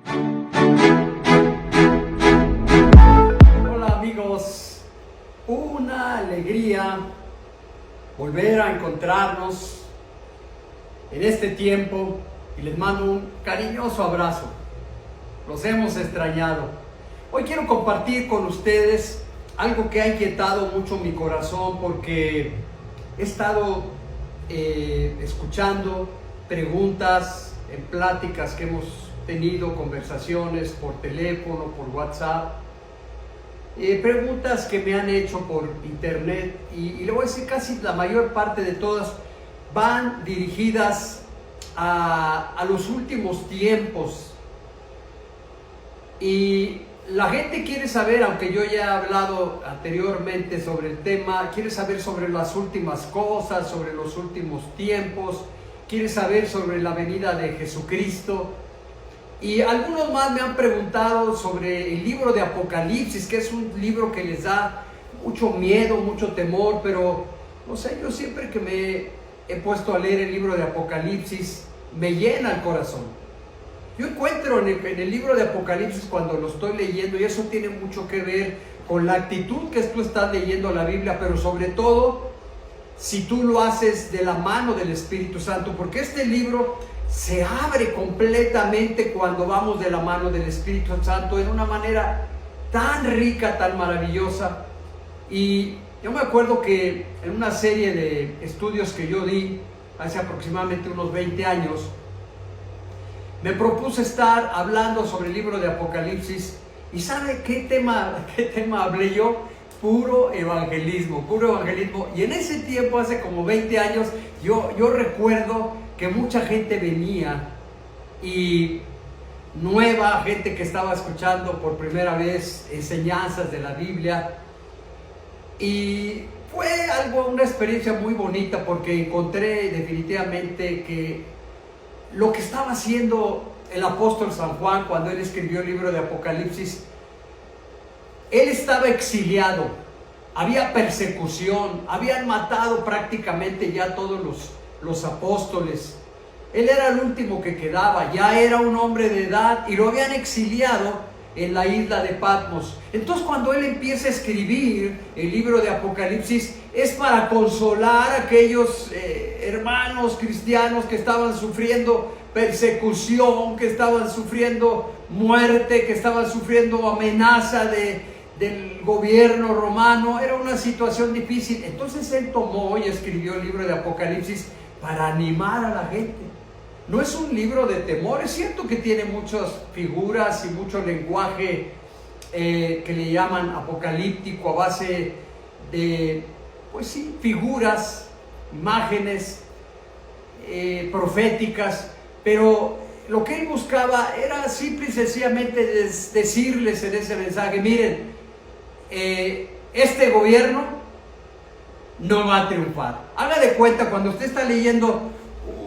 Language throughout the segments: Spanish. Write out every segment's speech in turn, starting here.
Hola amigos, una alegría volver a encontrarnos en este tiempo y les mando un cariñoso abrazo. Los hemos extrañado. Hoy quiero compartir con ustedes algo que ha inquietado mucho mi corazón porque he estado escuchando preguntas en pláticas que hemos tenido, conversaciones por teléfono, por WhatsApp, preguntas que me han hecho por internet y le voy a decir casi la mayor parte de todas van dirigidas a los últimos tiempos. Y la gente quiere saber, aunque yo ya he hablado anteriormente sobre el tema, quiere saber sobre las últimas cosas, sobre los últimos tiempos, quiere saber sobre la venida de Jesucristo. Y algunos más me han preguntado sobre el libro de Apocalipsis, que es un libro que les da mucho miedo, mucho temor, pero no sé, yo siempre que me he puesto a leer el libro de Apocalipsis, me llena el corazón. Yo encuentro en el libro de Apocalipsis cuando lo estoy leyendo, y eso tiene mucho que ver con la actitud que tú estás leyendo la Biblia, pero sobre todo si tú lo haces de la mano del Espíritu Santo, porque este libro se abre completamente cuando vamos de la mano del Espíritu Santo en una manera tan rica, tan maravillosa. Y yo me acuerdo que en una serie de estudios que yo di hace aproximadamente unos 20 años, me propuse estar hablando sobre el libro de Apocalipsis. ¿Y sabe qué tema hablé yo? Puro evangelismo. Y en ese tiempo, hace como 20 años, yo recuerdo que mucha gente venía, y nueva gente que estaba escuchando por primera vez enseñanzas de la Biblia, y fue una experiencia muy bonita porque encontré definitivamente que lo que estaba haciendo el apóstol San Juan cuando él escribió el libro de Apocalipsis, él estaba exiliado, había persecución, habían matado prácticamente ya todos los apóstoles. Él era el último que quedaba, ya era un hombre de edad y lo habían exiliado en la isla de Patmos. Entonces cuando él empieza a escribir el libro de Apocalipsis es para consolar a aquellos hermanos cristianos que estaban sufriendo persecución, que estaban sufriendo muerte, que estaban sufriendo amenaza del gobierno romano. Era una situación difícil. Entonces él tomó y escribió el libro de Apocalipsis para animar a la gente. No es un libro de temor. Es cierto que tiene muchas figuras y mucho lenguaje que le llaman apocalíptico, a base de, pues sí, figuras, imágenes proféticas, pero lo que él buscaba era simple y sencillamente decirles en ese mensaje: miren, este gobierno no va a triunfar. Haga de cuenta cuando usted está leyendo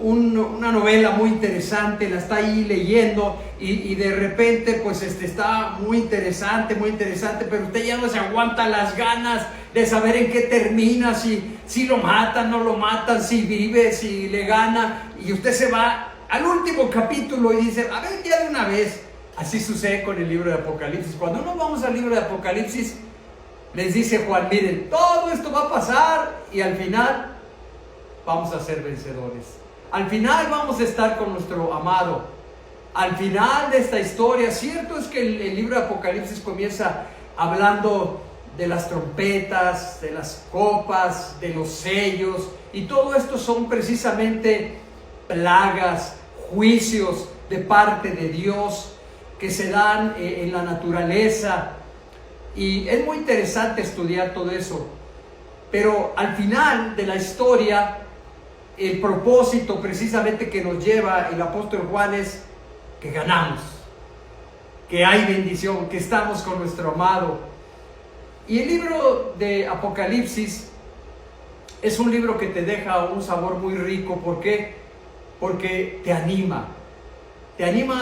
una novela muy interesante, la está ahí leyendo y de repente pues está muy interesante, pero usted ya no se aguanta las ganas de saber en qué termina, si lo matan, no lo matan, si vive, si le gana, y usted se va al último capítulo y dice: a ver, ya de una vez. Así sucede con el libro de Apocalipsis. Cuando nos vamos al libro de Apocalipsis, les dice Juan: miren, todo esto va a pasar y al final vamos a ser vencedores. Al final vamos a estar con nuestro amado. Al final de esta historia, cierto es que el libro de Apocalipsis comienza hablando de las trompetas, de las copas, de los sellos, y todo esto son precisamente plagas, juicios de parte de Dios que se dan en la naturaleza. Y es muy interesante estudiar todo eso. Pero al final de la historia, el propósito precisamente que nos lleva el apóstol Juan es que ganamos, que hay bendición, que estamos con nuestro amado. Y el libro de Apocalipsis es un libro que te deja un sabor muy rico. ¿Por qué? Porque te anima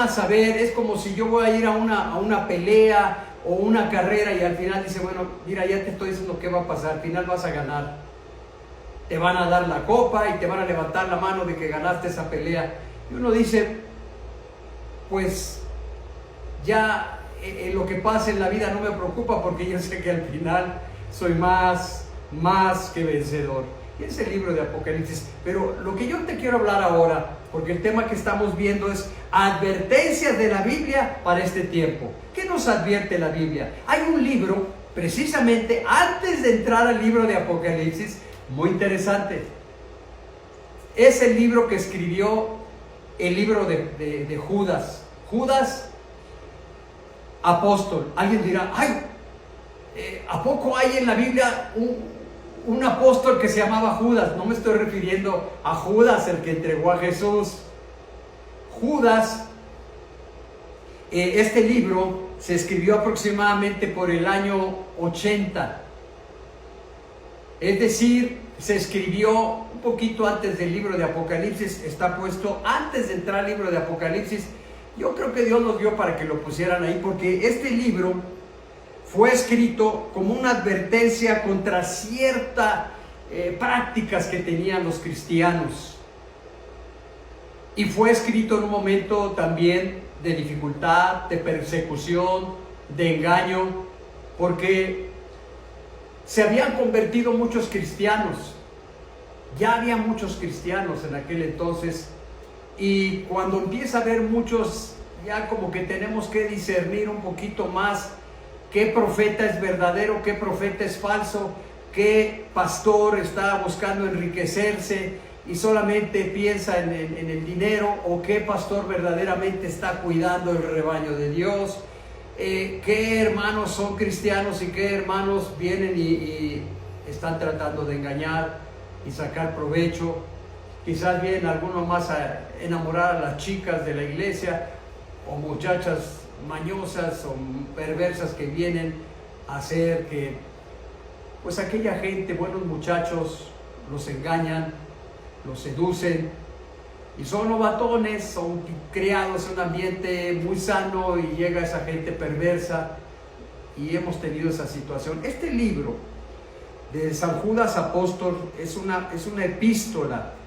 a saber. Es como si yo voy a ir a una pelea o una carrera y al final dice: bueno, mira, ya te estoy diciendo qué va a pasar, al final vas a ganar. Te van a dar la copa y te van a levantar la mano de que ganaste esa pelea. Y uno dice: pues ya lo que pasa en la vida no me preocupa porque yo sé que al final soy más que vencedor. Y es el libro de Apocalipsis. Pero lo que yo te quiero hablar ahora, porque el tema que estamos viendo es advertencias de la Biblia para este tiempo. ¿Qué nos advierte la Biblia? Hay un libro, precisamente antes de entrar al libro de Apocalipsis, muy interesante. Es el libro que escribió el libro de Judas. Judas, apóstol. Alguien dirá, ay, ¿a poco hay en la Biblia un apóstol que se llamaba Judas? No me estoy refiriendo a Judas, el que entregó a Jesús. Judas, este libro se escribió aproximadamente por el año 80. Es decir, se escribió un poquito antes del libro de Apocalipsis. Está puesto antes de entrar al libro de Apocalipsis. Yo creo que Dios nos dio para que lo pusieran ahí, porque este libro fue escrito como una advertencia contra ciertas prácticas que tenían los cristianos. Y fue escrito en un momento también de dificultad, de persecución, de engaño, porque se habían convertido muchos cristianos. Ya había muchos cristianos en aquel entonces. Y cuando empieza a haber muchos, ya como que tenemos que discernir un poquito más qué profeta es verdadero, qué profeta es falso, qué pastor está buscando enriquecerse y solamente piensa en el dinero, o qué pastor verdaderamente está cuidando el rebaño de Dios, qué hermanos son cristianos y qué hermanos vienen y están tratando de engañar y sacar provecho. Quizás vienen algunos más a enamorar a las chicas de la iglesia, o muchachas mañosas o perversas que vienen a hacer que pues aquella gente, buenos muchachos, los engañan, los seducen, y son novatones, son criados en un ambiente muy sano y llega esa gente perversa, y hemos tenido esa situación. Este libro de San Judas Apóstol es una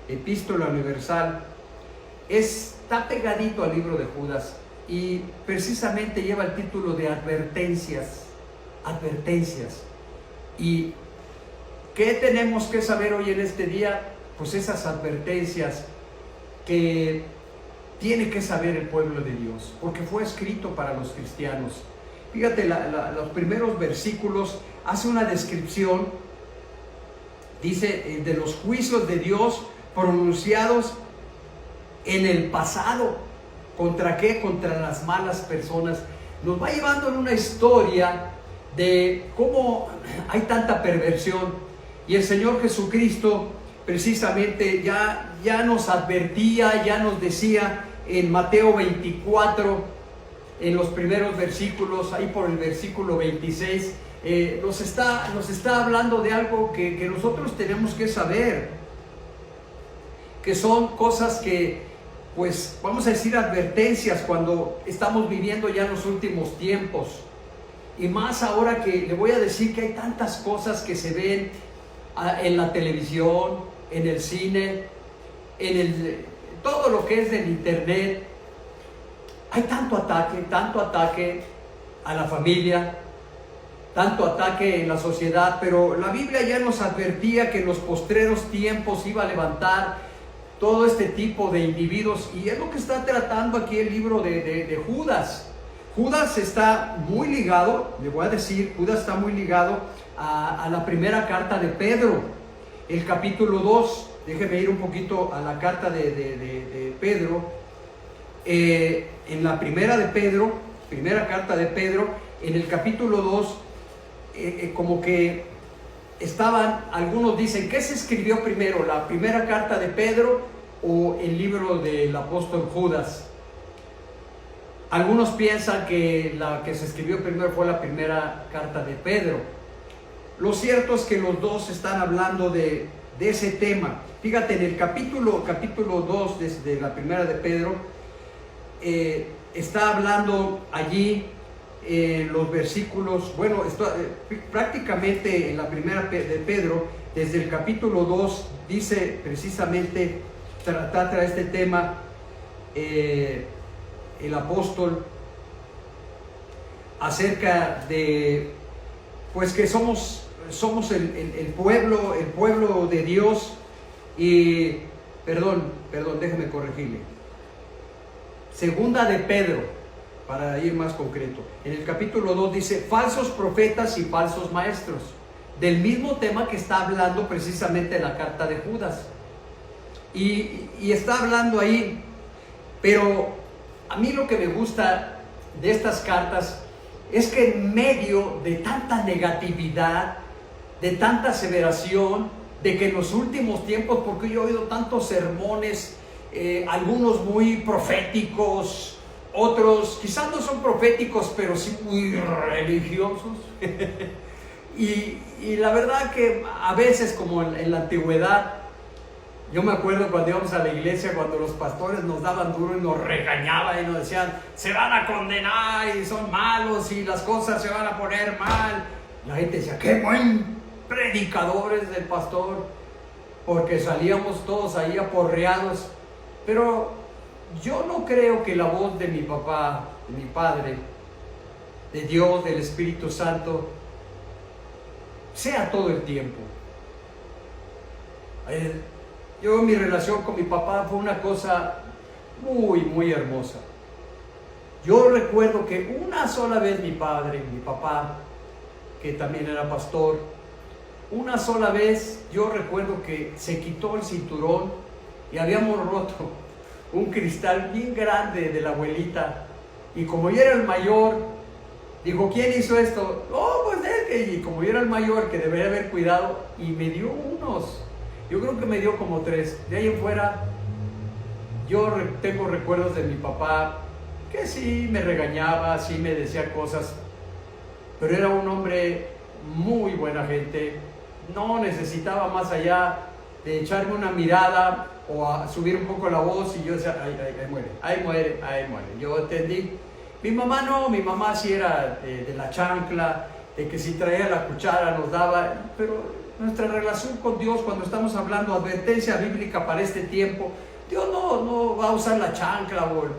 epístola universal. Está pegadito al libro de Judas y precisamente lleva el título de advertencias. ¿Y qué tenemos que saber hoy en este día? Pues esas advertencias que tiene que saber el pueblo de Dios, porque fue escrito para los cristianos. Fíjate, los primeros versículos hace una descripción, dice, de los juicios de Dios pronunciados en el pasado. ¿Contra qué? Contra las malas personas. Nos va llevando en una historia de cómo hay tanta perversión, y el Señor Jesucristo precisamente ya nos advertía, ya nos decía en Mateo 24, en los primeros versículos, ahí por el versículo 26, nos está hablando de algo que nosotros tenemos que saber, que son cosas que, pues vamos a decir, advertencias cuando estamos viviendo ya en los últimos tiempos. Y más ahora que le voy a decir que hay tantas cosas que se ven en la televisión, en el cine, todo lo que es del internet. Hay tanto ataque a la familia, tanto ataque en la sociedad, pero la Biblia ya nos advertía que en los postreros tiempos iba a levantar todo este tipo de individuos, y es lo que está tratando aquí el libro de Judas. Judas está muy ligado, le voy a decir, Judas está muy ligado a la primera carta de Pedro, el capítulo 2. Déjeme ir un poquito a la carta de Pedro. En la primera carta de Pedro, en el capítulo 2, como que algunos dicen, ¿qué se escribió primero? ¿La primera carta de Pedro o el libro del apóstol Judas? Algunos piensan que la que se escribió primero fue la primera carta de Pedro. Lo cierto es que los dos están hablando de ese tema. Fíjate, en el capítulo 2 de la primera de Pedro, está hablando allí los versículos, bueno, prácticamente en la primera de Pedro, desde el capítulo 2, dice precisamente, trata este tema el apóstol, acerca de, pues que somos el pueblo de Dios. Y, perdón, déjeme corregirle. Segunda de Pedro, para ir más concreto, en el capítulo 2 dice, falsos profetas y falsos maestros, del mismo tema que está hablando precisamente la carta de Judas. Y está hablando ahí, pero a mí lo que me gusta de estas cartas es que en medio de tanta negatividad, de tanta aseveración, de que en los últimos tiempos, porque yo he oído tantos sermones, algunos muy proféticos, otros quizás no son proféticos, pero sí muy religiosos. y la verdad que a veces, como en la antigüedad, yo me acuerdo cuando íbamos a la iglesia, cuando los pastores nos daban duro y nos regañaban y nos decían, se van a condenar y son malos y las cosas se van a poner mal. La gente decía, qué buen predicador es el pastor, porque salíamos todos ahí aporreados. Pero yo no creo que la voz de mi papá, de mi padre, de Dios, del Espíritu Santo, sea todo el tiempo. Mi relación con mi papá fue una cosa muy, muy hermosa. Yo recuerdo que una sola vez mi papá, que también era pastor, una sola vez yo recuerdo que se quitó el cinturón y habíamos roto un cristal bien grande de la abuelita. Y como yo era el mayor, dijo, ¿quién hizo esto? Oh, pues él. Y como yo era el mayor, que debería haber cuidado, y me dio unos. Yo creo que me dio como 3. De ahí en fuera, yo tengo recuerdos de mi papá, que sí me regañaba, sí me decía cosas, pero era un hombre muy buena gente. No necesitaba más allá de echarme una mirada o a subir un poco la voz y yo decía, ahí muere. Yo entendí. Mi mamá no, mi mamá sí era de la chancla, de que si traía la cuchara nos daba, pero nuestra relación con Dios, cuando estamos hablando advertencia bíblica para este tiempo, Dios no va a usar la chancla o el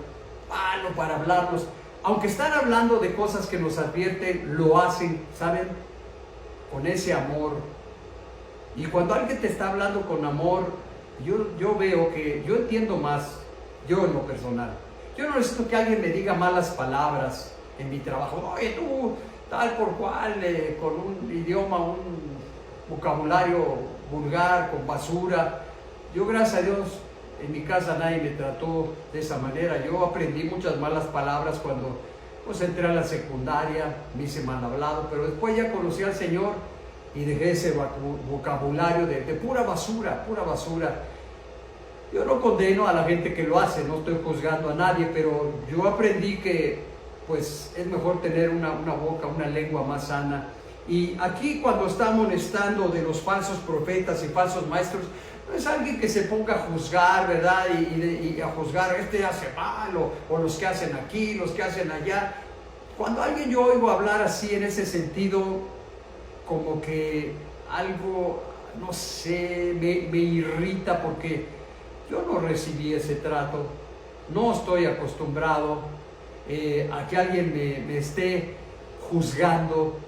palo para hablarnos. Aunque están hablando de cosas que nos advierten, lo hacen, ¿saben? Con ese amor. Y cuando alguien te está hablando con amor, yo veo que, yo entiendo más, yo en lo personal. Yo no necesito que alguien me diga malas palabras en mi trabajo. Oye, tú, tal por cual, con un idioma, un vocabulario vulgar, con basura. Yo, gracias a Dios, en mi casa nadie me trató de esa manera. Yo aprendí muchas malas palabras cuando pues entré a la secundaria, me hice mal hablado, pero después ya conocí al Señor y dejé ese vocabulario de pura basura. Yo no condeno a la gente que lo hace, no estoy juzgando a nadie, pero yo aprendí que pues es mejor tener una boca, una lengua más sana. Y aquí, cuando está amonestando de los falsos profetas y falsos maestros, no es alguien que se ponga a juzgar, ¿verdad? Y a juzgar, este hace mal, o los que hacen aquí, los que hacen allá. Cuando alguien yo oigo hablar así en ese sentido, como que algo, no sé, me irrita, porque yo no recibí ese trato, no estoy acostumbrado a que alguien me esté juzgando.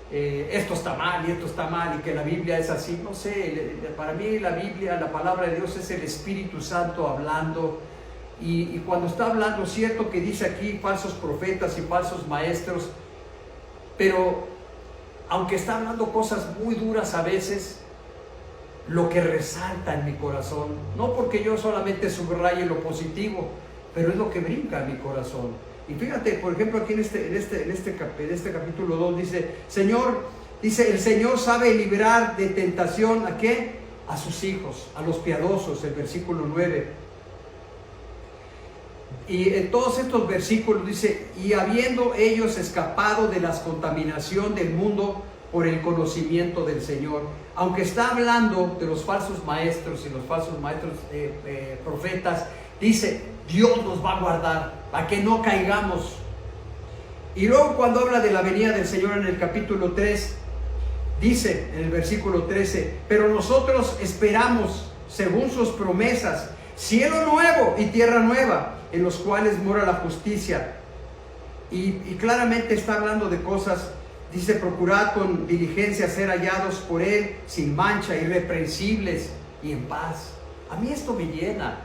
Esto está mal y esto está mal y que la Biblia es así, no sé. Para mí la Biblia, la palabra de Dios, es el Espíritu Santo hablando, y cuando está hablando, cierto que dice aquí falsos profetas y falsos maestros, pero aunque está hablando cosas muy duras a veces, lo que resalta en mi corazón, no porque yo solamente subraye lo positivo, pero es lo que brinca en mi corazón. Y fíjate, por ejemplo, aquí en este capítulo 2 dice, el Señor sabe librar de tentación, ¿a qué? A sus hijos, a los piadosos, el versículo 9. Y en todos estos versículos dice, y habiendo ellos escapado de la contaminación del mundo por el conocimiento del Señor. Aunque está hablando de los falsos maestros y los falsos maestros profetas, dice, Dios nos va a guardar para que no caigamos. Y luego, cuando habla de la venida del Señor en el capítulo 3, dice en el versículo 13, pero nosotros esperamos, según sus promesas, cielo nuevo y tierra nueva, en los cuales mora la justicia. Y claramente está hablando de cosas, dice, procurad con diligencia ser hallados por Él sin mancha, irreprensibles y en paz. A mí esto me llena.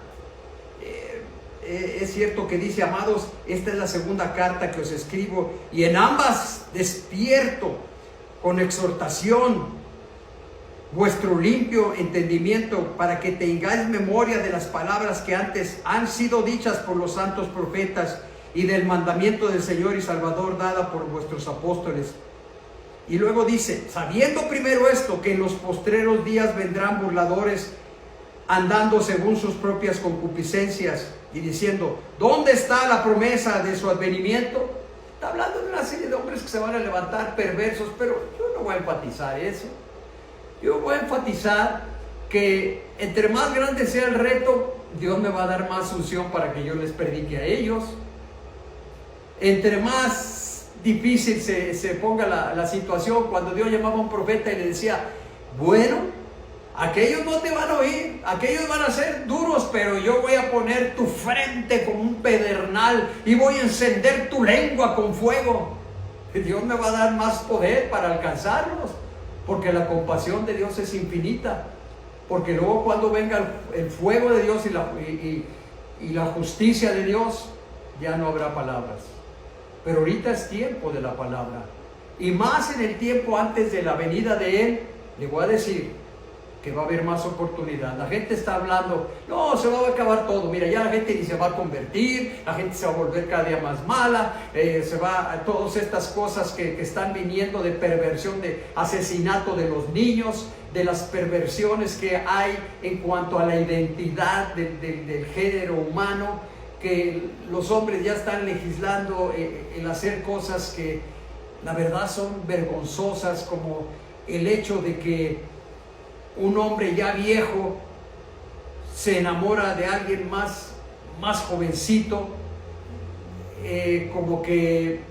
Es cierto que dice, amados, esta es la segunda carta que os escribo, y en ambas despierto con exhortación vuestro limpio entendimiento, para que tengáis memoria de las palabras que antes han sido dichas por los santos profetas, y del mandamiento del Señor y Salvador dada por vuestros apóstoles. Y luego dice, sabiendo primero esto, que en los postreros días vendrán burladores, andando según sus propias concupiscencias, y diciendo, ¿dónde está la promesa de su advenimiento? Está hablando de una serie de hombres que se van a levantar perversos, pero yo no voy a enfatizar eso. Yo voy a enfatizar que entre más grande sea el reto, Dios me va a dar más unción para que yo les predique a ellos. Entre más difícil se ponga la situación, cuando Dios llamaba a un profeta y le decía, bueno, aquellos no te van a oír, aquellos van a ser duros, pero yo voy a poner tu frente como un pedernal y voy a encender tu lengua con fuego. Dios me va a dar más poder para alcanzarlos, porque la compasión de Dios es infinita. Porque luego cuando venga el fuego de Dios y la justicia de Dios, ya no habrá palabras. Pero ahorita es tiempo de la palabra. Y más en el tiempo antes de la venida de Él, le voy a decir que va a haber más oportunidad. La gente está hablando, no, se va a acabar todo. Mira, ya la gente ni se va a convertir, la gente se va a volver cada día más mala, se va a todas estas cosas que están viniendo de perversión, de asesinato de los niños, de las perversiones que hay en cuanto a la identidad del género humano, que los hombres ya están legislando el hacer cosas que la verdad son vergonzosas, como el hecho de que un hombre ya viejo se enamora de alguien más jovencito, como que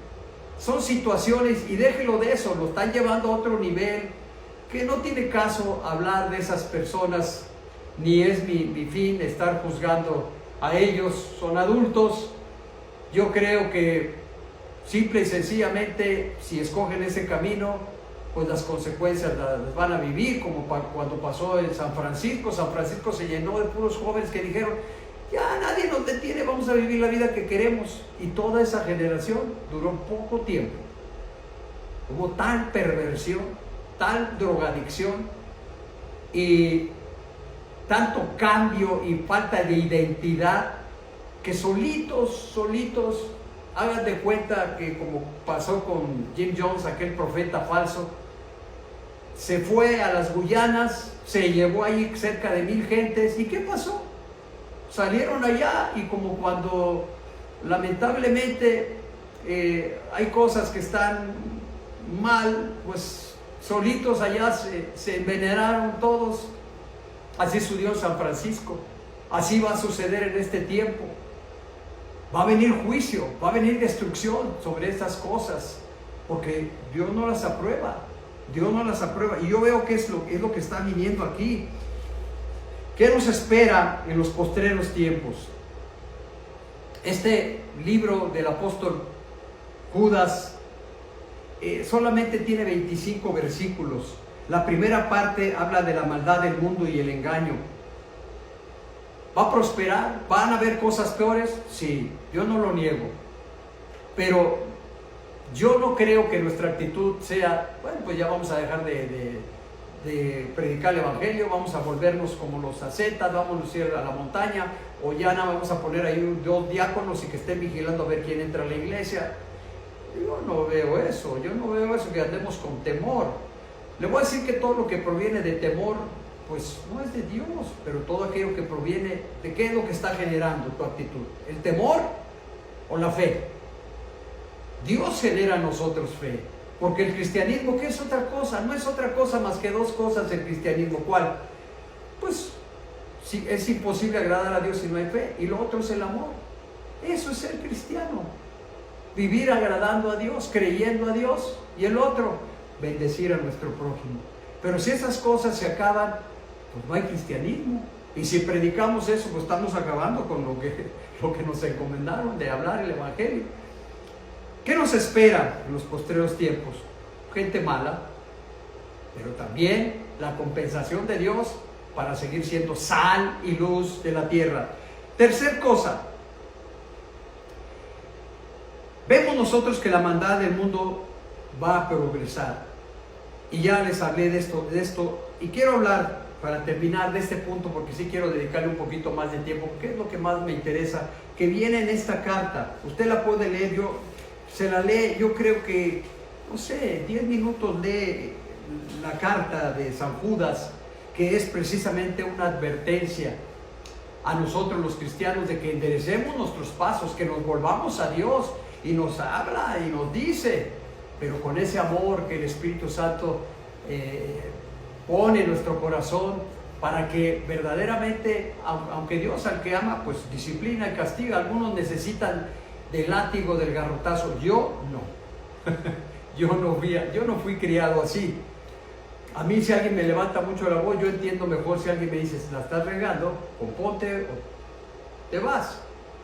son situaciones, y déjelo de eso, lo están llevando a otro nivel, que no tiene caso hablar de esas personas, ni es mi fin estar juzgando a ellos. Son adultos. Yo creo que simple y sencillamente, si escogen ese camino, pues las consecuencias las van a vivir, como cuando pasó en San Francisco. San Francisco se llenó de puros jóvenes que dijeron, ya nadie nos detiene, vamos a vivir la vida que queremos. Y toda esa generación duró poco tiempo. Hubo tal perversión, tal drogadicción y tanto cambio y falta de identidad, que solitos, hagan de cuenta que, como pasó con Jim Jones, aquel profeta falso, se fue a las Guyanas, se llevó ahí cerca de 1000 gentes, ¿y qué pasó? Salieron allá, y como cuando lamentablemente hay cosas que están mal, pues solitos allá se envenenaron todos. Así sucedió en San Francisco, así va a suceder en este tiempo. Va a venir juicio, va a venir destrucción sobre estas cosas, porque Dios no las aprueba. Dios no las aprueba. Y yo veo que es lo que está viniendo aquí. ¿Qué nos espera en los postreros tiempos? Este libro del apóstol Judas solamente tiene 25 versículos. La primera parte habla de la maldad del mundo y el engaño. ¿Va a prosperar? ¿Van a haber cosas peores? Sí, yo no lo niego. Pero yo no creo que nuestra actitud sea, bueno, pues ya vamos a dejar de predicar el evangelio, vamos a volvernos como los ascetas, vamos a ir a la montaña, o ya nada, vamos a poner ahí 2 diáconos y que estén vigilando a ver quién entra a la iglesia. Yo no veo eso, que andemos con temor. Le voy a decir que todo lo que proviene de temor, pues no es de Dios, pero todo aquello que proviene, ¿de qué es lo que está generando tu actitud? ¿El temor o la fe? Dios genera en nosotros fe, porque el cristianismo, ¿qué es otra cosa? No es otra cosa más que 2 cosas el cristianismo. ¿Cuál? Pues sí, es imposible agradar a Dios si no hay fe, y lo otro es el amor. Eso es ser cristiano, vivir agradando a Dios, creyendo a Dios, y el otro, bendecir a nuestro prójimo. Pero si esas cosas se acaban, pues no hay cristianismo. Y si predicamos eso, pues estamos acabando con lo que nos encomendaron de hablar el evangelio. ¿Qué nos espera en los postreros tiempos? Gente mala, pero también la compensación de Dios para seguir siendo sal y luz de la tierra. Tercer cosa, vemos nosotros que la maldad del mundo va a progresar. Y ya les hablé de esto, y quiero hablar, para terminar, de este punto, porque sí quiero dedicarle un poquito más de tiempo, porque es lo que más me interesa, que viene en esta carta. Usted la puede leer, se la lee, yo creo que, no sé, 10 minutos lee la carta de San Judas, que es precisamente una advertencia a nosotros los cristianos de que enderecemos nuestros pasos, que nos volvamos a Dios, y nos habla y nos dice, pero con ese amor que el Espíritu Santo pone en nuestro corazón, para que verdaderamente, aunque Dios al que ama, pues disciplina y castiga. Algunos necesitan del látigo, del garrotazo. Yo no. yo no fui criado así. A mí, si alguien me levanta mucho la voz, yo entiendo mejor si alguien me dice, la estás regando, componte o te vas.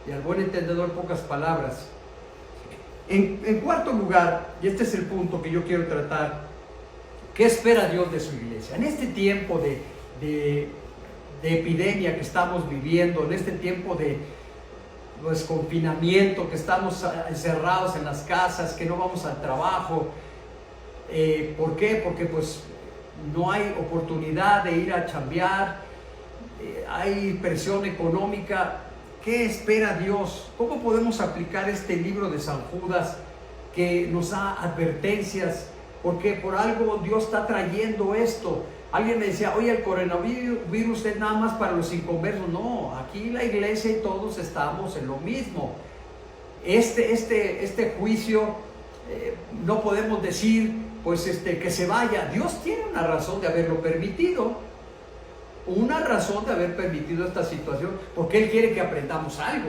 Y al buen entendedor, pocas palabras. En cuarto lugar, y este es el punto que yo quiero tratar, ¿qué espera Dios de su iglesia? En este tiempo de epidemia que estamos viviendo, en este tiempo de desconfinamiento, que estamos encerrados en las casas, que no vamos al trabajo. ¿Por qué? Porque pues no hay oportunidad de ir a chambear, hay presión económica. ¿Qué espera Dios? ¿Cómo podemos aplicar este libro de San Judas que nos da advertencias? Porque por algo Dios está trayendo esto. Alguien me decía, oye, el coronavirus es nada más para los inconversos. No, aquí la iglesia y todos estamos en lo mismo. Este juicio no podemos decir pues que se vaya. Dios tiene una razón de haberlo permitido. Una razón de haber permitido esta situación, porque Él quiere que aprendamos algo.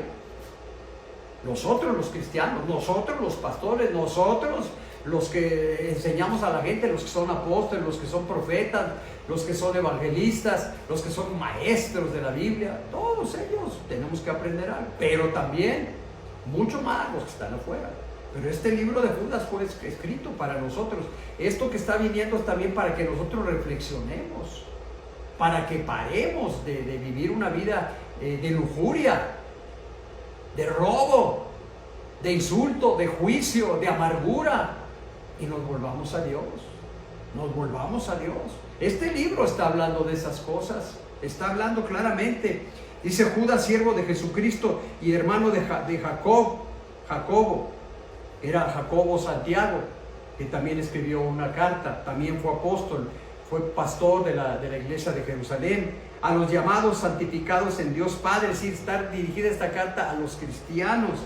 Nosotros los cristianos, nosotros los pastores, nosotros los que enseñamos a la gente, los que son apóstoles, los que son profetas, los que son evangelistas, los que son maestros de la Biblia, todos ellos tenemos que aprender algo, pero también mucho más los que están afuera. Pero este libro de Judas fue escrito para nosotros. Esto que está viniendo es también para que nosotros reflexionemos, para que paremos de vivir una vida de lujuria, de robo, de insulto, de juicio, de amargura, y nos volvamos a Dios. Nos volvamos a Dios. Este libro está hablando de esas cosas, está hablando claramente. Dice Judas, siervo de Jesucristo y hermano de Jacobo, era Jacobo Santiago, que también escribió una carta, también fue apóstol, fue pastor de la iglesia de Jerusalén. A los llamados santificados en Dios Padre, es decir, está dirigida esta carta a los cristianos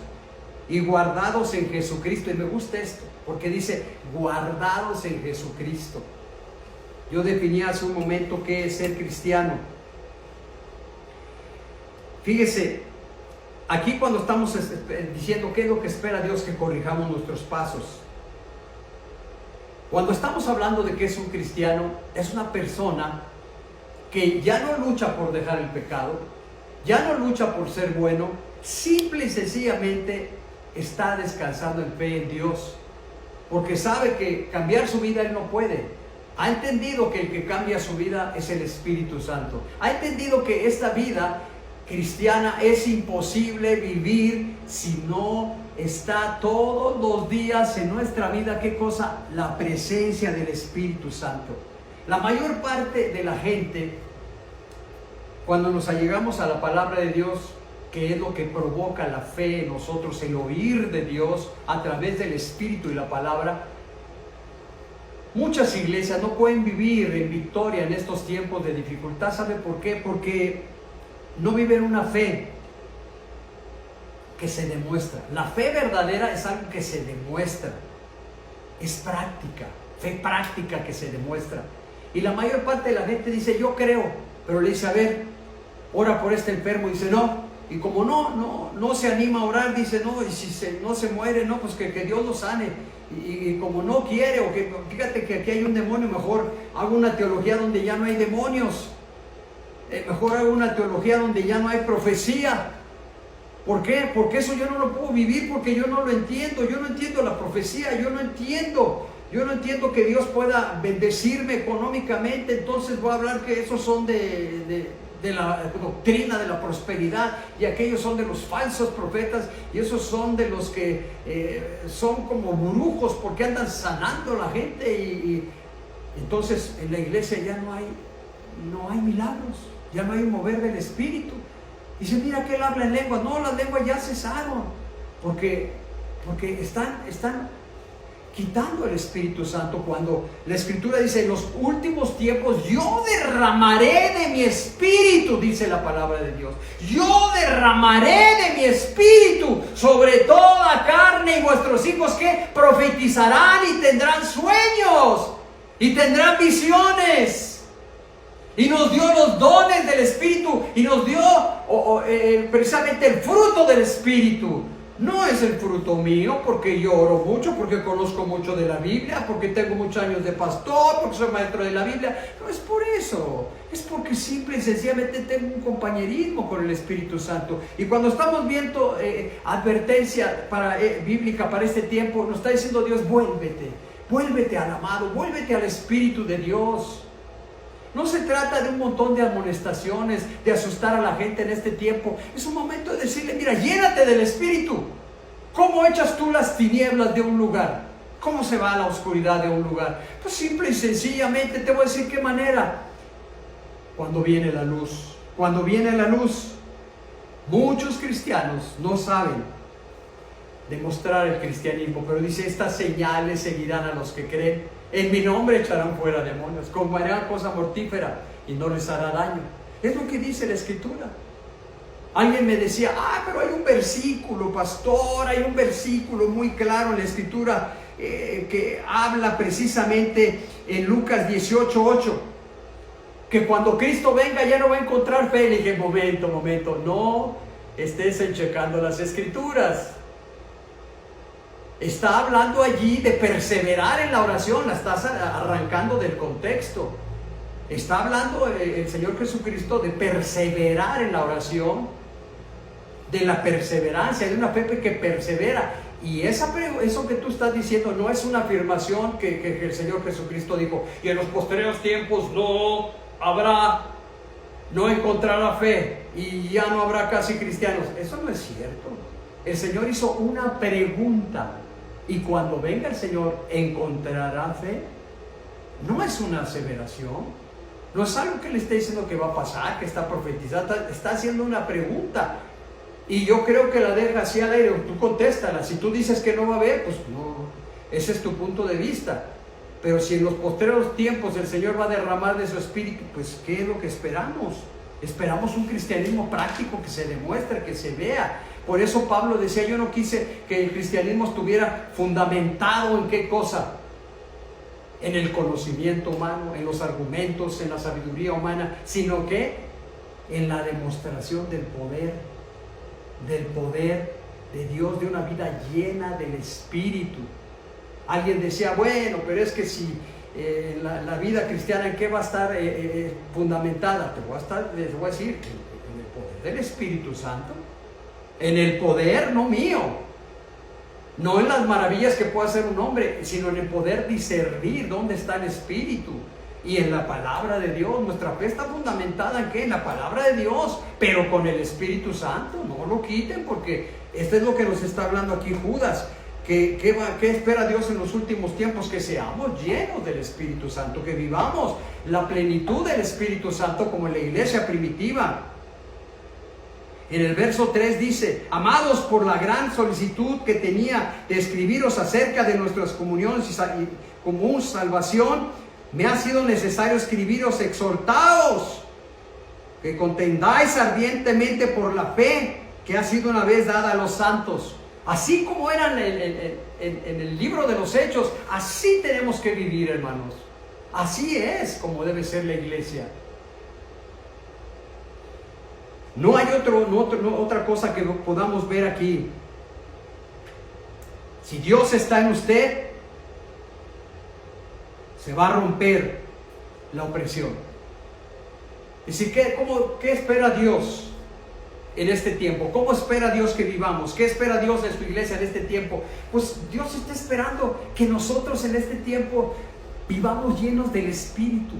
y guardados en Jesucristo. Y me gusta esto, porque dice guardados en Jesucristo. Yo definí hace un momento qué es ser cristiano. Fíjese, aquí cuando estamos diciendo qué es lo que espera Dios, que corrijamos nuestros pasos. Cuando estamos hablando de que es un cristiano, es una persona que ya no lucha por dejar el pecado, ya no lucha por ser bueno, simple y sencillamente está descansando en fe en Dios, porque sabe que cambiar su vida Él no puede. Ha entendido que el que cambia su vida es el Espíritu Santo. Ha entendido que esta vida cristiana es imposible vivir si no está todos los días en nuestra vida. ¿Qué cosa? La presencia del Espíritu Santo. La mayor parte de la gente, cuando nos allegamos a la palabra de Dios, que es lo que provoca la fe en nosotros, el oír de Dios a través del Espíritu y la palabra, muchas iglesias no pueden vivir en victoria en estos tiempos de dificultad. ¿Sabe por qué? Porque no viven una fe que se demuestra. La fe verdadera es algo que se demuestra, es práctica, fe práctica que se demuestra. Y la mayor parte de la gente dice yo creo, pero le dice a ver, ora por este enfermo, dice no, y como no se anima a orar, dice no, y si no se muere, no, pues que Dios lo sane, y como no quiere, o que fíjate que aquí hay un demonio, mejor hago una teología donde ya no hay demonios, mejor hago una teología donde ya no hay profecía. ¿Por qué? Porque eso yo no lo puedo vivir, porque yo no lo entiendo. Yo no entiendo la profecía, yo no entiendo que Dios pueda bendecirme económicamente. Entonces voy a hablar que esos son de la doctrina de la prosperidad, y aquellos son de los falsos profetas, y esos son de los que son como brujos porque andan sanando a la gente, y entonces en la iglesia ya no hay milagros, ya no hay mover del Espíritu. Dice, mira que él habla en lenguas. No, las lenguas ya cesaron, porque están quitando el Espíritu Santo, cuando la Escritura dice, en los últimos tiempos yo derramaré de mi Espíritu, dice la palabra de Dios. Yo derramaré de mi Espíritu sobre toda carne, y vuestros hijos que profetizarán y tendrán sueños y tendrán visiones. Y nos dio los dones del Espíritu, y nos dio precisamente el fruto del Espíritu. No es el fruto mío porque yo oro mucho, porque conozco mucho de la Biblia, porque tengo muchos años de pastor, porque soy maestro de la Biblia. No es por eso, es porque simple y sencillamente tengo un compañerismo con el Espíritu Santo. Y cuando estamos viendo advertencia bíblica para este tiempo, nos está diciendo Dios, vuélvete al amado, vuélvete al Espíritu de Dios. No se trata de un montón de amonestaciones, de asustar a la gente en este tiempo. Es un momento de decirle, mira, llénate del Espíritu. ¿Cómo echas tú las tinieblas de un lugar? ¿Cómo se va a la oscuridad de un lugar? Pues simple y sencillamente te voy a decir qué manera. Cuando viene la luz. Cuando viene la luz, muchos cristianos no saben demostrar el cristianismo, pero dice, estas señales seguirán a los que creen. En mi nombre echarán fuera demonios, comerán cosa mortífera y no les hará daño. Es lo que dice la Escritura. Alguien me decía, pero hay un versículo, pastor, hay un versículo muy claro en la Escritura que habla precisamente en Lucas 18:8, que cuando Cristo venga ya no va a encontrar fe. Le dije, momento, no estés checando las Escrituras. Está hablando allí de perseverar en la oración, la estás arrancando del contexto. Está hablando el Señor Jesucristo de perseverar en la oración, de la perseverancia, de una fe que persevera. Y eso que tú estás diciendo no es una afirmación que el Señor Jesucristo dijo, y en los posteriores tiempos no encontrará fe y ya no habrá casi cristianos. Eso no es cierto. El Señor hizo una pregunta. Y cuando venga el Señor, ¿encontrará fe? No es una aseveración, no es algo que le esté diciendo que va a pasar, que está profetizando, está haciendo una pregunta. Y yo creo que la deja así al aire, tú contéstala. Si tú dices que no va a haber, pues no, ese es tu punto de vista. Pero si en los posteriores tiempos el Señor va a derramar de su Espíritu, pues ¿qué es lo que esperamos? Esperamos un cristianismo práctico que se demuestre, que se vea. Por eso Pablo decía, yo no quise que el cristianismo estuviera fundamentado en qué cosa, en el conocimiento humano, en los argumentos, en la sabiduría humana, sino que en la demostración del poder de Dios, de una vida llena del Espíritu. Alguien decía, bueno, pero es que si la vida cristiana, ¿en qué va a estar fundamentada? Les voy a decir, en el poder del Espíritu Santo. En el poder, no mío, no en las maravillas que pueda hacer un hombre, sino en el poder discernir dónde está el Espíritu, y en la palabra de Dios. Nuestra fe está fundamentada en ¿qué? En la palabra de Dios, pero con el Espíritu Santo. No lo quiten, porque esto es lo que nos está hablando aquí Judas. ¿Qué espera Dios en los últimos tiempos? Que seamos llenos del Espíritu Santo, que vivamos la plenitud del Espíritu Santo como en la iglesia primitiva. En el verso 3 dice, amados, por la gran solicitud que tenía de escribiros acerca de nuestras comuniones y común salvación, me ha sido necesario escribiros exhortaos, que contendáis ardientemente por la fe que ha sido una vez dada a los santos. Así como eran en el libro de los Hechos, así tenemos que vivir, hermanos. Así es como debe ser la iglesia. No hay otra cosa que podamos ver aquí. Si Dios está en usted, se va a romper la opresión. Y si, ¿qué espera Dios? en este tiempo? ¿Cómo espera Dios que vivamos? ¿Qué espera Dios de su iglesia en este tiempo? Pues Dios está esperando que nosotros en este tiempo vivamos llenos del Espíritu.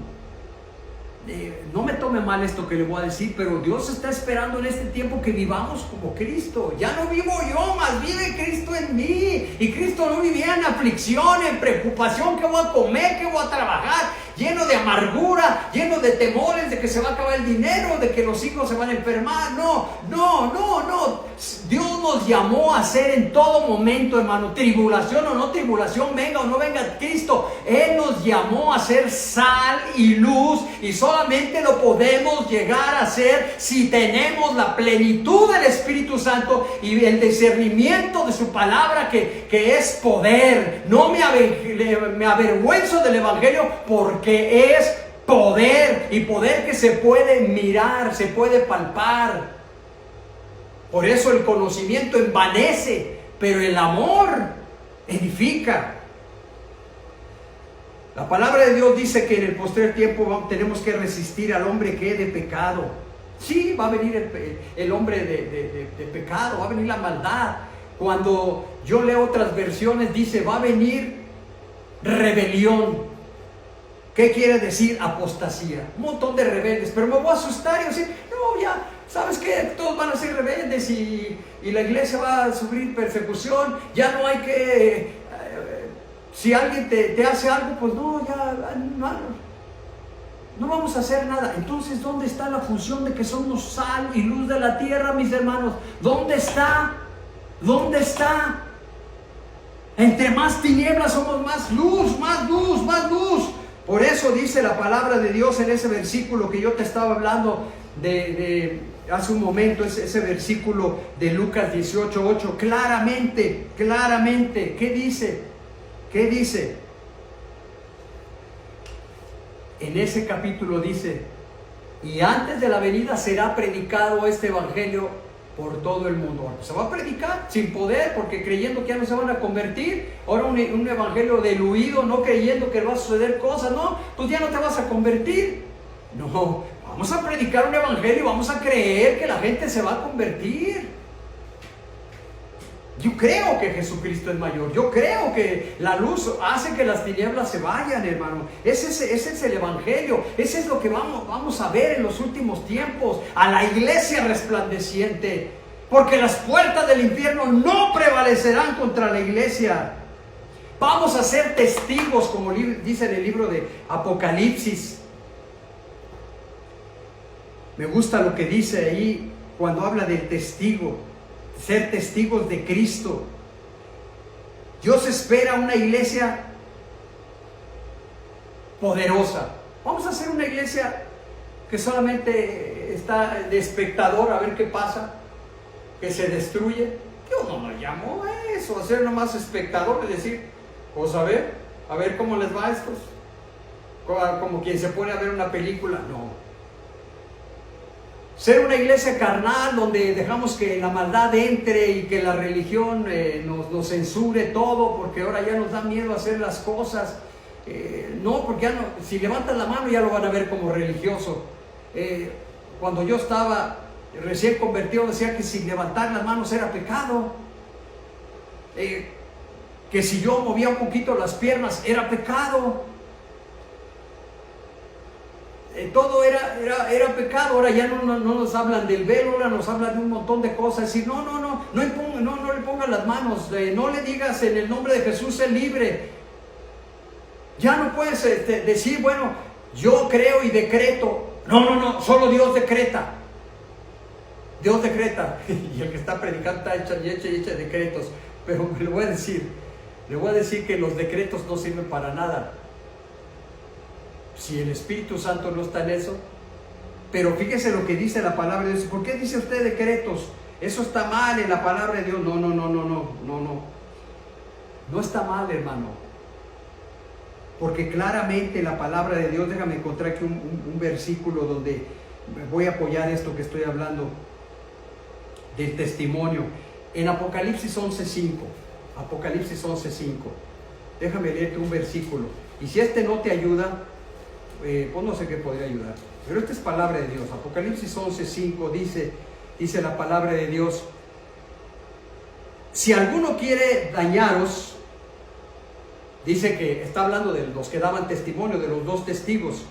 No me tome mal esto que le voy a decir, pero Dios está esperando en este tiempo que vivamos como Cristo. Ya no vivo yo, más vive Cristo en mí. Y Cristo no vivía en aflicción, en preocupación, qué voy a comer, qué voy a trabajar, lleno de amargura, lleno de temores de que se va a acabar el dinero, de que los hijos se van a enfermar. No. Dios nos llamó a ser en todo momento, hermano, tribulación o no tribulación, venga o no venga Cristo. Él nos llamó a ser sal y luz, y solamente lo podemos llegar a ser si tenemos la plenitud del Espíritu Santo y el discernimiento de su palabra, que es poder. No me avergüenzo del Evangelio, porque es poder, y poder que se puede mirar, se puede palpar. Por eso el conocimiento envanece, pero el amor edifica. La palabra de Dios dice que en el postrer tiempo tenemos que resistir al hombre que es de pecado. Sí, va a venir el hombre de pecado, va a venir la maldad. Cuando yo leo otras versiones dice, va a venir rebelión. ¿Qué quiere decir apostasía? Un montón de rebeldes, pero me voy a asustar y decir, no, ya, ¿sabes qué? Todos van a ser rebeldes y la iglesia va a sufrir persecución. Ya no hay que, si alguien te hace algo, pues no, ya no vamos a hacer nada. Entonces, ¿dónde está la función de que somos sal y luz de la tierra, mis hermanos? ¿Dónde está? ¿Dónde está? Entre más tinieblas somos más luz, más luz, más luz. Por eso dice la palabra de Dios en ese versículo que yo te estaba hablando de hace un momento, ese versículo de Lucas 18:8, claramente, ¿qué dice? ¿Qué dice? En ese capítulo dice, y antes de la venida será predicado este evangelio por todo el mundo. Se va a predicar sin poder, porque creyendo que ya no se van a convertir. Ahora un evangelio diluido, no creyendo que va a suceder cosas. No, pues ya no te vas a convertir. No, vamos a predicar un evangelio y vamos a creer que la gente se va a convertir. Yo creo que Jesucristo es mayor. Yo creo que la luz hace que las tinieblas se vayan, hermano. Ese es el evangelio. Ese es lo que vamos a ver en los últimos tiempos. A la iglesia resplandeciente. Porque las puertas del infierno no prevalecerán contra la iglesia. Vamos a ser testigos, como dice en el libro de Apocalipsis. Me gusta lo que dice ahí cuando habla del testigo. Ser testigos de Cristo. Dios espera una iglesia poderosa. Vamos a hacer una iglesia que solamente está de espectador a ver qué pasa, que se destruye. Dios no nos llamó a eso, a ser nomás espectador, es decir, pues a ver cómo les va a estos, como quien se pone a ver una película. No. Ser una iglesia carnal donde dejamos que la maldad entre y que la religión nos censure todo, porque ahora ya nos da miedo hacer las cosas. No, porque ya no, si levantas la mano ya lo van a ver como religioso. Cuando yo estaba recién convertido decía que si levantar las manos era pecado. Que si yo movía un poquito las piernas era pecado. Todo era pecado. Ahora ya no nos hablan del velo, ahora nos hablan de un montón de cosas. Decir, no le pongas las manos, no le digas en el nombre de Jesús, sé libre. Ya no puedes decir, bueno, yo creo y decreto. No, solo Dios decreta. Dios decreta. Y el que está predicando está hecha decretos. Pero le voy a decir que los decretos no sirven para nada si el Espíritu Santo no está en eso. Pero fíjese lo que dice la palabra de Dios. ¿Por qué dice usted decretos? Eso está mal en la palabra de Dios. No. No está mal, hermano. Porque claramente la palabra de Dios, déjame encontrar aquí un versículo donde voy a apoyar esto que estoy hablando del testimonio. En Apocalipsis 11:5. Apocalipsis 11:5. Déjame leerte un versículo. Y si este no te ayuda, pues no sé qué podría ayudar. Pero esta es palabra de Dios. Apocalipsis 11:5 dice, dice la palabra de Dios, si alguno quiere dañaros, dice que está hablando de los que daban testimonio, de los dos testigos.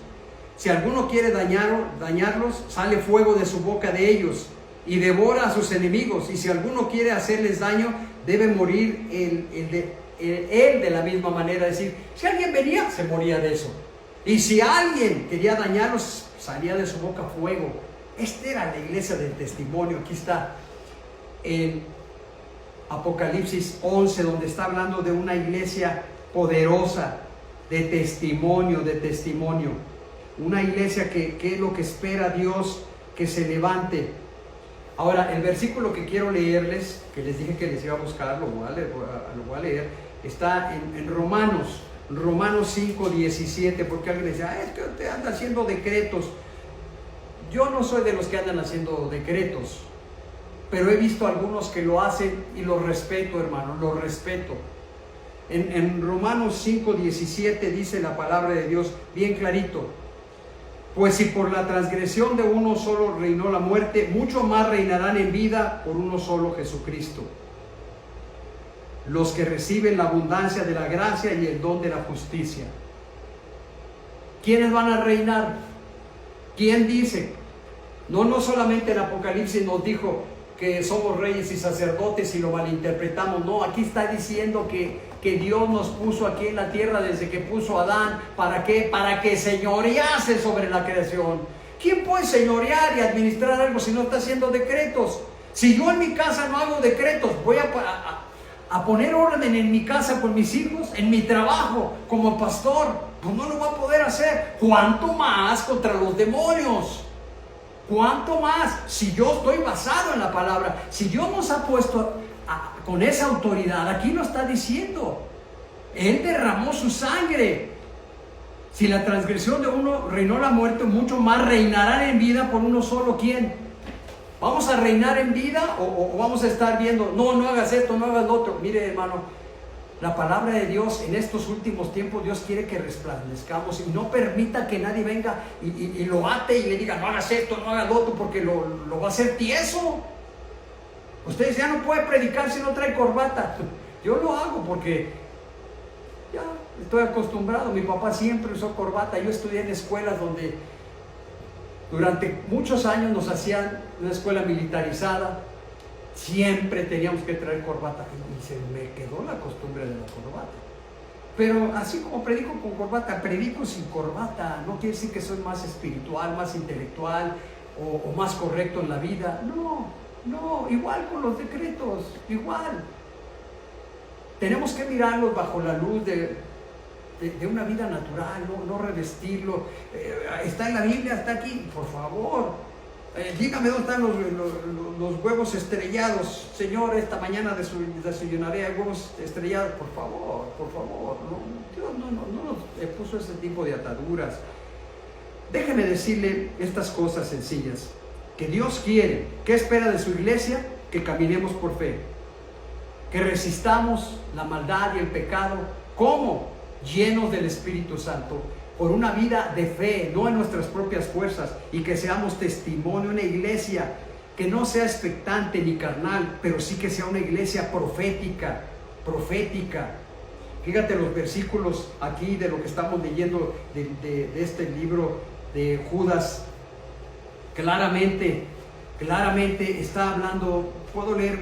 Si alguno quiere dañarlos, sale fuego de su boca de ellos y devora a sus enemigos. Y si alguno quiere hacerles daño, debe morir él de la misma manera. Es decir, si alguien venía, se moría de eso. Y si alguien quería dañarlos, salía de su boca fuego. Esta era la iglesia del testimonio. Aquí está en Apocalipsis 11, donde está hablando de una iglesia poderosa, de testimonio, una iglesia que es lo que espera Dios que se levante. Ahora, el versículo que quiero leerles, que les dije que les iba a buscar, lo voy a leer, está en Romanos 5:17, porque alguien dice, es que usted anda haciendo decretos. Yo no soy de los que andan haciendo decretos, pero he visto algunos que lo hacen y los respeto, hermano, los respeto. En Romanos 5:17 dice la palabra de Dios bien clarito: pues si por la transgresión de uno solo reinó la muerte, mucho más reinarán en vida por uno solo, Jesucristo, los que reciben la abundancia de la gracia y el don de la justicia. ¿Quiénes van a reinar? ¿Quién dice? No solamente el Apocalipsis nos dijo que somos reyes y sacerdotes y lo malinterpretamos. No, aquí está diciendo que Dios nos puso aquí en la tierra desde que puso a Adán. ¿Para qué? Para que señorease sobre la creación. ¿Quién puede señorear y administrar algo si no está haciendo decretos? Si yo en mi casa no hago decretos, voy a poner orden en mi casa con mis hijos, en mi trabajo como pastor, pues no lo va a poder hacer. ¿Cuánto más contra los demonios? ¿Cuánto más? Si yo estoy basado en la palabra, si Dios nos ha puesto con esa autoridad, aquí lo está diciendo. Él derramó su sangre. Si la transgresión de uno reinó la muerte, mucho más reinarán en vida por uno solo. ¿Quién? ¿Vamos a reinar en vida o vamos a estar viendo, no hagas esto, no hagas lo otro? Mire, hermano, la palabra de Dios en estos últimos tiempos, Dios quiere que resplandezcamos y no permita que nadie venga y lo ate y le diga, no hagas esto, no hagas lo otro, porque lo va a hacer tieso. Ustedes ya no pueden predicar si no trae corbata. Yo lo hago porque ya estoy acostumbrado. Mi papá siempre usó corbata. Yo estudié en escuelas donde durante muchos años nos hacían una escuela militarizada. Siempre teníamos que traer corbata y se me quedó la costumbre de la corbata. Pero así como predico con corbata, predico sin corbata. No quiere decir que soy más espiritual, más intelectual o más correcto en la vida. No, igual con los decretos, igual. Tenemos que mirarlos bajo la luz de una vida natural, no revestirlo. Está en la Biblia, está aquí, por favor. Dígame dónde están los huevos estrellados. Señor, esta mañana desayunaré huevos estrellados. Por favor. Dios no nos puso ese tipo de ataduras. Déjeme decirle estas cosas sencillas. Que Dios quiere. ¿Qué espera de su iglesia? Que caminemos por fe. Que resistamos la maldad y el pecado. ¿Cómo? Llenos del Espíritu Santo. Por una vida de fe, no en nuestras propias fuerzas, y que seamos testimonio, una iglesia que no sea expectante ni carnal, pero sí que sea una iglesia profética. Fíjate los versículos aquí de lo que estamos leyendo de este libro de Judas. Claramente está hablando, puedo leer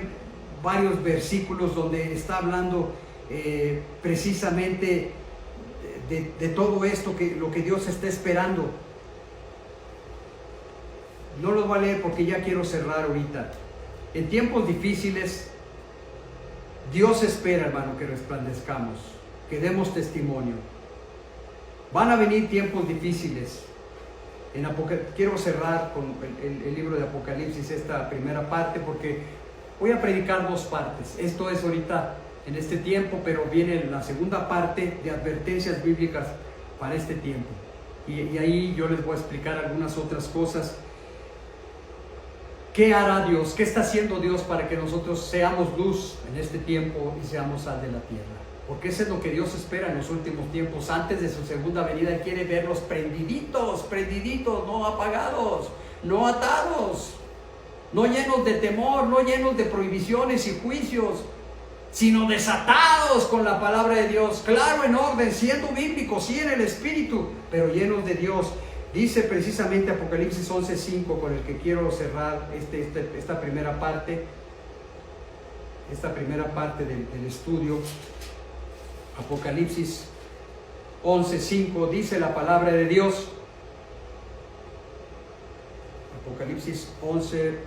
varios versículos donde está hablando precisamente de todo esto, lo que Dios está esperando. No los voy a leer porque ya quiero cerrar ahorita. En tiempos difíciles, Dios espera, hermano, que resplandezcamos, que demos testimonio. Van a venir tiempos difíciles. Quiero cerrar con el libro de Apocalipsis, esta primera parte, porque voy a predicar dos partes. Esto es ahorita en este tiempo, pero viene la segunda parte de advertencias bíblicas para este tiempo. Y ahí yo les voy a explicar algunas otras cosas. ¿Qué hará Dios? ¿Qué está haciendo Dios para que nosotros seamos luz en este tiempo y seamos sal de la tierra? Porque eso es lo que Dios espera en los últimos tiempos. Antes de su segunda venida, Él quiere verlos prendiditos, no apagados, no atados. no llenos de temor, no llenos de prohibiciones y juicios, sino desatados con la palabra de Dios, claro, en orden, siendo bíblicos, sí en el Espíritu, pero llenos de Dios. Dice precisamente Apocalipsis 11:5, con el que quiero cerrar esta primera parte del estudio. Apocalipsis 11:5 dice la palabra de Dios. Apocalipsis 11,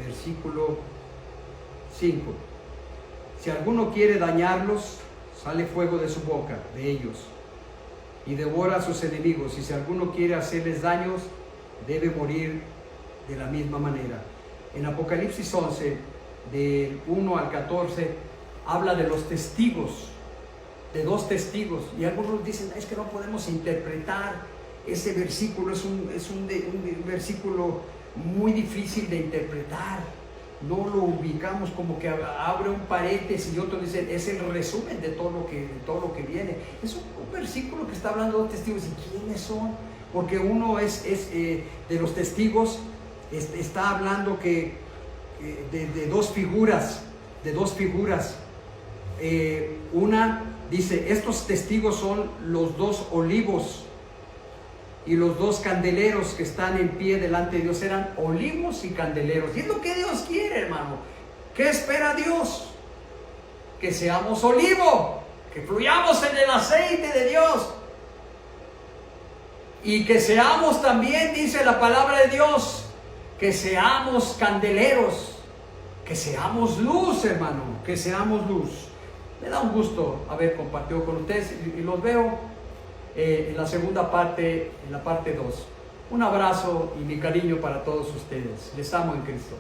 versículo 5. Si alguno quiere dañarlos, sale fuego de su boca, de ellos, y devora a sus enemigos. Y si alguno quiere hacerles daños, debe morir de la misma manera. En Apocalipsis 11, del 1 al 14, habla de los testigos, de dos testigos. Y algunos dicen, es que no podemos interpretar ese versículo, es un versículo muy difícil de interpretar. No lo ubicamos, como que abre un paréntesis y otros dicen, es el resumen de todo lo que viene. Es un versículo que está hablando de dos testigos. ¿Y quiénes son? Porque uno es de los testigos, está hablando que de dos figuras. Una dice, estos testigos son los dos olivos y los dos candeleros que están en pie delante de Dios. Eran olivos y candeleros. Y es lo que Dios quiere, hermano. ¿Qué espera Dios? Que seamos olivo, que fluyamos en el aceite de Dios. Y que seamos también, dice la palabra de Dios, que seamos candeleros, que seamos luz, hermano, que seamos luz. Me da un gusto haber compartido con ustedes y los veo en la segunda parte, en la parte 2. Un abrazo y mi cariño para todos ustedes. Les amo en Cristo.